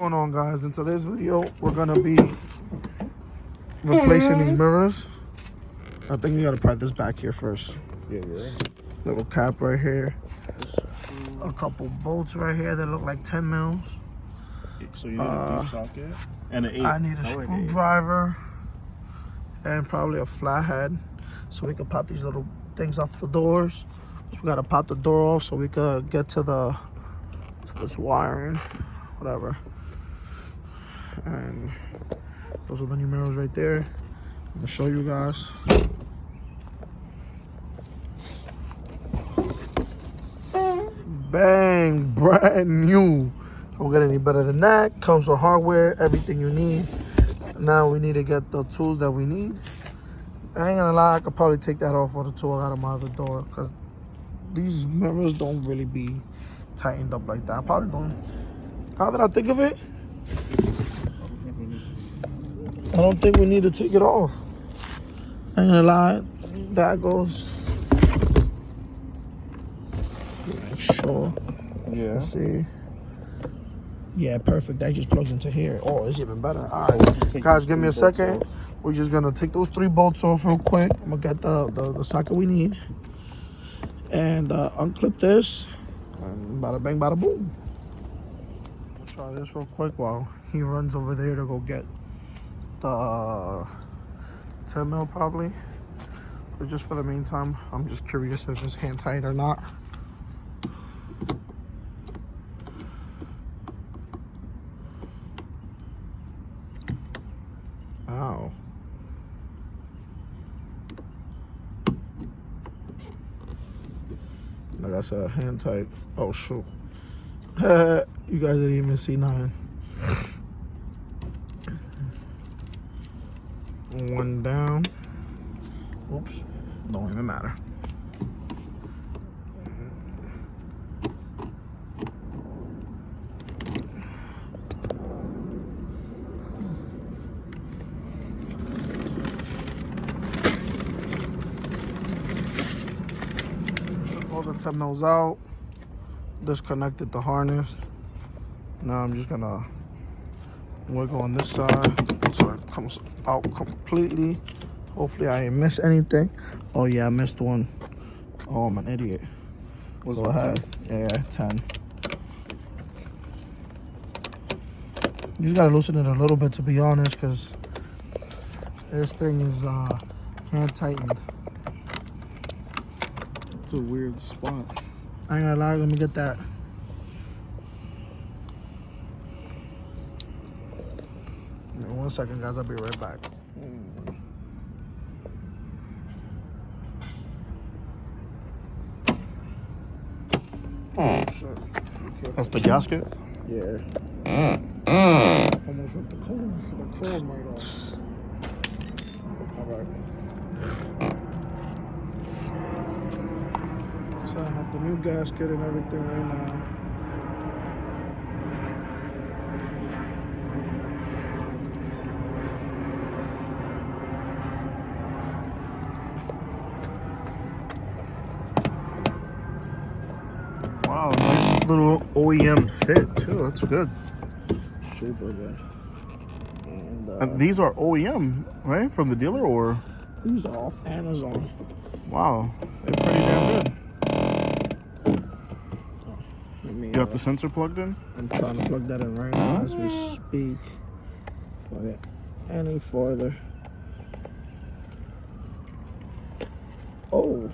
What's going on, guys? In today's video we're gonna be replacing these mirrors. I think we gotta pry this back here first. Yeah, you're right. Little cap right here, a couple bolts right here that look like 10 mils. So you need a deep socket and an 8. I need a screwdriver and probably a flathead so we can pop these little things off the doors. So we gotta pop the door off so we could get to this wiring, whatever. And those are the new mirrors right there. I'm gonna show you guys. Bang, brand new. Don't get any better than that. Comes with hardware, everything you need. Now we need to get the tools that we need. I ain't gonna lie, I could probably take that off for the tool out of my other door because these mirrors don't really be tightened up like that. I probably don't. Now that I think of it, I don't think we need to take it off. I ain't gonna lie, that goes. Make sure. Yeah. Let's see. Yeah, perfect. That just plugs into here. Oh, it's even better. All right, guys, give me a second. We're just gonna take those 3 bolts off real quick. I'm gonna get the socket we need and unclip this. And bada bang, bada boom. We'll try this real quick while he runs over there to go get the 10 mil probably. But just for the meantime, I'm just curious if it's hand tight or not. Ow. Like I said, hand tight. Oh shoot. You guys didn't even see nothing. One down. Oops. Don't even matter. All the 10 mils out. Disconnected the harness. Now I'm just gonna wiggle on this side so it comes out completely. Hopefully I didn't miss anything. Oh yeah, I missed one. Oh, I'm an idiot. Go ahead. Yeah, 10. You just gotta loosen it a little bit, to be honest, because this thing is hand tightened. It's a weird spot. I ain't gonna lie, let me get that. Give me 1 second, guys, I'll be right back. Oh, shit. That's the gasket? Yeah. Almost ripped the chrome right off. Alright. Setting up the new gasket and everything right now. Wow, nice little OEM fit too. That's good. Super good. And These are OEM, right? From the dealer or? these are off Amazon. Wow, they're pretty damn good. You got the sensor plugged in? I'm trying to plug that in right now as we speak. Before I get any farther. Oh.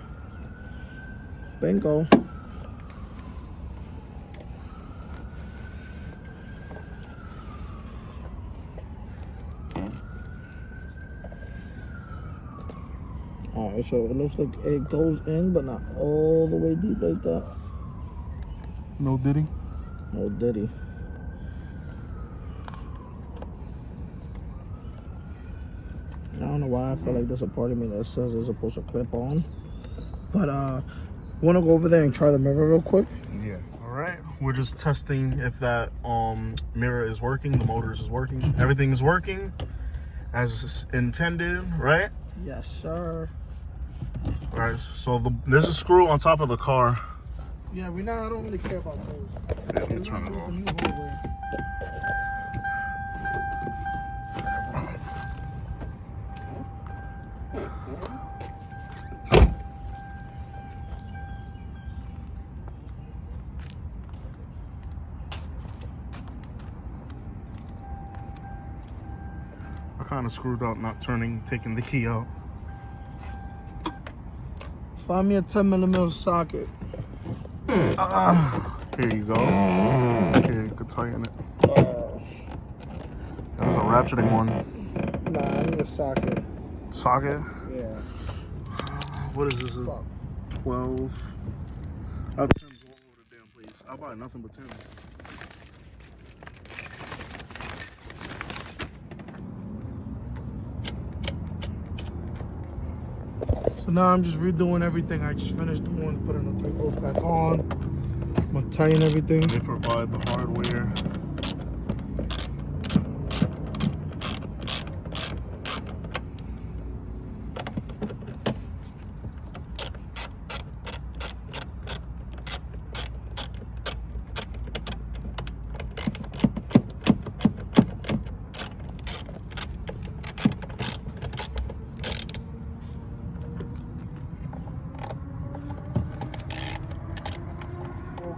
Bingo. Alright, so it looks like it goes in, but not all the way deep like that. No diddy? No diddy. I don't know why I feel like there's a part of me that says it's supposed to clip on. But wanna go over there and try the mirror real quick? Yeah. Alright. We're just testing if that mirror is working, the motors is working. Everything is working as intended, right? Yes, sir. Alright, so there's a screw on top of the car. Yeah, I don't really care about those. Yeah, we'll turn it off. kind of screwed up not taking the key out. Find me a 10mm socket. Here you go. Here, you could tighten it. That's a ratcheting one. Nah, I need a socket. Socket? Yeah. What is this? 12. I have 10s all over the damn place. I'll buy nothing but 10s. So now I'm just redoing everything I just finished doing, putting the 3 bolts back on. I'm gonna tighten everything. They provide the hardware.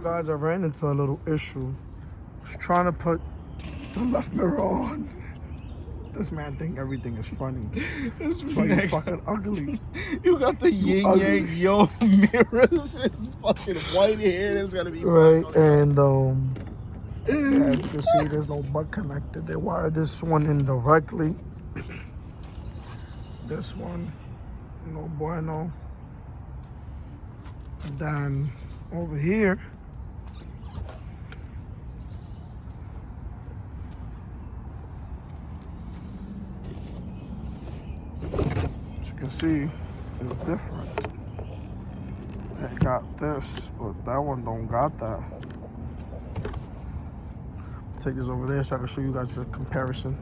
Guys, I ran into a little issue. I was trying to put the left mirror on. This man think everything is funny. This That's why you fucking ugly. You got the yin ugly. yang yo mirrors and fucking white hair. That's gotta be Right, and yeah, as you can see, there's no butt connected. They wired this one in directly. This one, no bueno. Then over here, as you can see, it's different. It got this, but that one don't got that. Take this over there so I can show you guys a comparison.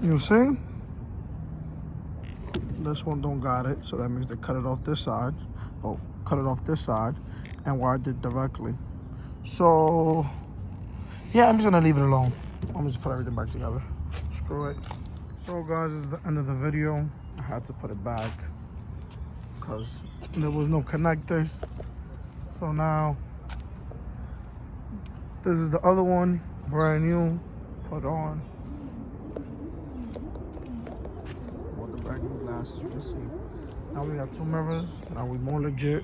You see? This one don't got it, so that means they cut it off this side. Oh, cut it off this side and wired it directly. So, yeah, I'm just gonna leave it alone. I'm gonna just put everything back together. Screw it. So guys, this is the end of the video. I had to put it back because there was no connector. So now, this is the other one, brand new, put on. With the brand new glasses, you can see. Now we got 2 mirrors, now we more legit.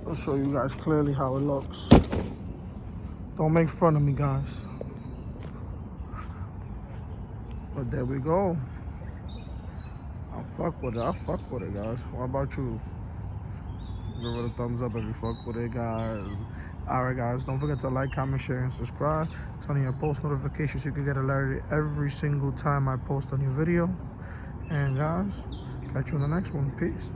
I'll show you guys clearly how it looks. Don't make fun of me, guys. But there we go. I fuck with it, guys. What about you? Give it a thumbs up if you fuck with it, guys. Alright, guys, don't forget to like, comment, share, and subscribe. Turn on your post notifications so you can get alerted every single time I post a new video. And guys, catch you in the next one. Peace.